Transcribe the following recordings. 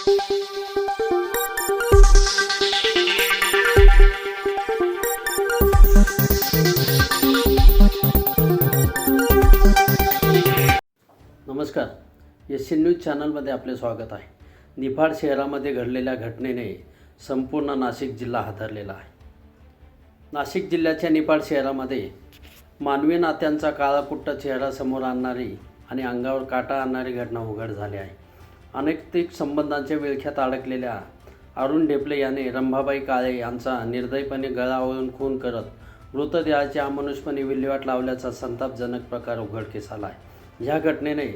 नमस्कार, SN news चॅनलमध्ये आपले स्वागत आहे. निफाड शहरामध्ये घडलेल्या घटनेने संपूर्ण नाशिक जिल्हा हादरलेला आहे. नाशिक जिल्ह्याच्या निफाड शहरामध्ये मानवी नात्यांचा काळाकुट्ट चेहरा समोर आणणारी आणि अंगावर काटा आणणारी घटना उघड झाली आहे. अनैतिक संबंधांच्या विळख्यात अडकलेल्या अरुण ढेपले याने रंभाबाई काळे यांचा निर्दयीपणे गळा आवळून खून करत मृतदेहाची अमानुषपणे विल्हेवाट लावल्याचा संतापजनक प्रकार उघडकीस आला आहे. या घटनेने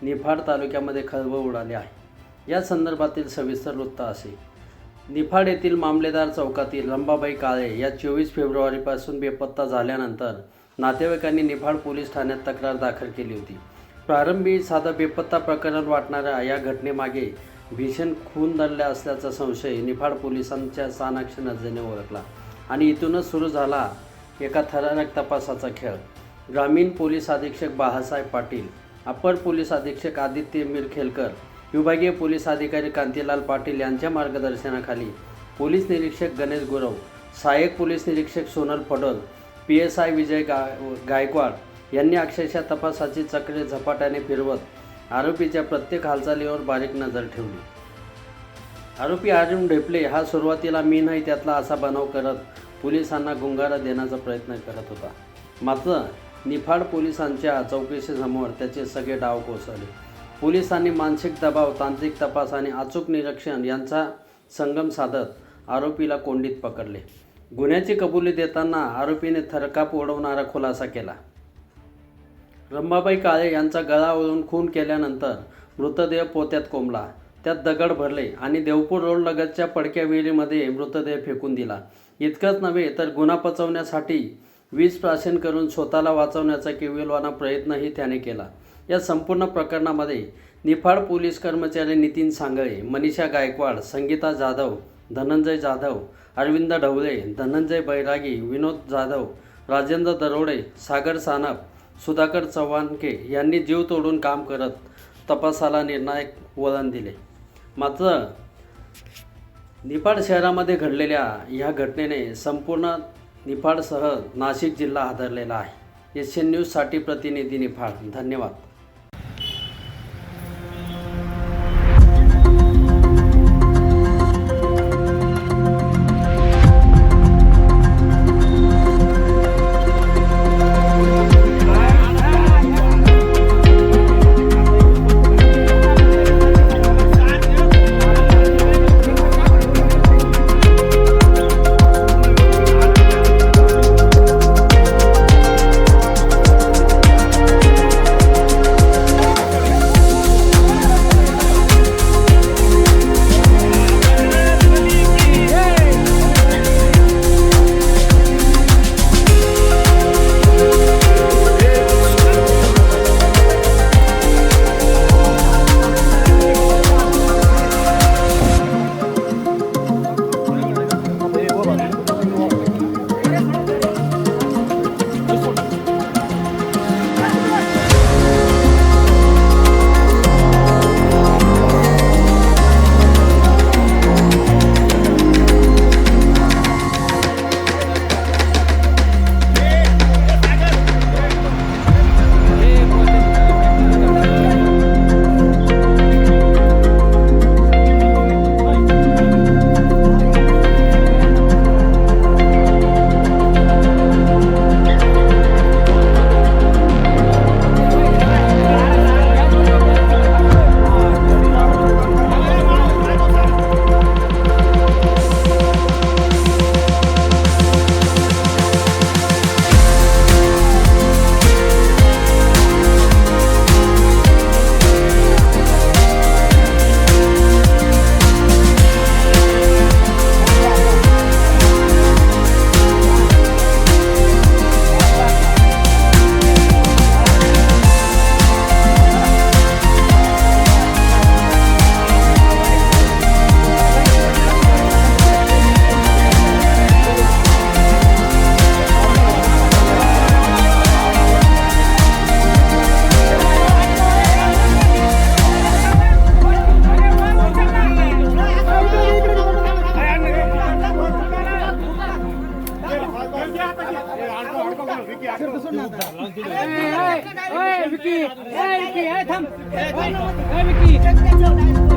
निफाड तालुक्यामध्ये खळबळ उडाली आहे. या संदर्भातील सविस्तर वृत्त असे. निफाड येथील मामलेदार चौकातील रंभाबाई काळे या 24 फेब्रुवारीपासून बेपत्ता झाल्यानंतर नातेवाईकांनी निफाड पोलीस ठाण्यात तक्रार दाखल केली होती. प्रारंभी साधं बेपत्ता प्रकरण वाटणाऱ्या या घटनेमागे भीषण खून दडला असल्याचा संशय निफाड पोलिसांच्या चाणाक्ष नजरेने ओळखला आणि इथूनच सुरू झाला एका थरारक तपासाचा खेळ. ग्रामीण पोलीस अधीक्षक बाळासाहेब पाटील, अपर पोलीस अधीक्षक आदित्य मिरखेलकर, विभागीय पोलीस अधिकारी कांतीलाल पाटील यांच्या मार्गदर्शनाखाली पोलीस निरीक्षक गणेश गुरव, सहाय्यक पोलीस निरीक्षक सोनल फडोल, PSI विजय गायकवाड यांनी अक्षरशः तपासाची चक्रे झपाट्याने फिरवत आरोपीच्या प्रत्येक हालचालीवर बारीक नजर ठेवली. आरोपी अरुण ढेपले हा सुरुवातीला मी नाही त्यातला असा बनाव करत पोलिसांना गुंगारा देण्याचा प्रयत्न करत होता. मात्र निफाड पोलिसांच्या चौकशीसमोर त्याचे सगळे डाव कोसळले. पोलिसांनी मानसिक दबाव, तांत्रिक तपास आणि अचूक निरीक्षण यांचा संगम साधत आरोपीला कोंडीत पकडले. गुन्ह्याची कबुली देताना आरोपीने थरकाप उडवणारा खुलासा केला. रंभाबाई काळे यांचा गळा आवळून खून केल्यानंतर मृतदेह पोत्यात कोंबला, त्यात दगड भरले आणि देवपूर रोड लगतच्या पडक्या विहिरीमध्ये मृतदेह फेकून दिला. इतकंच नव्हे तर गुन्हा पचवण्यासाठी वीज प्राशन करून स्वतःला वाचवण्याचा केविलवाणा प्रयत्नही त्याने केला. या संपूर्ण प्रकरणामध्ये निफाड पोलीस कर्मचारी नितीन सांगळे, मनीषा गायकवाड, संगीता जाधव, धनंजय जाधव, अरविंद ढवळे, धनंजय बैरागी, विनोद जाधव, राजेंद्र दरोडे, सागर सानप, सुधाकर चव्हाणके यांनी जीव तोडून काम करत तपासाला निर्णायक वळण दिले. मात्र निफाड शहरामध्ये घडलेल्या ह्या घटनेने संपूर्ण निफाडसह नाशिक जिल्हा हादरलेला आहे. SN न्यूजसाठी प्रतिनिधी निफाड. धन्यवाद. ए, विकी, ए, थांब. ए, विकी.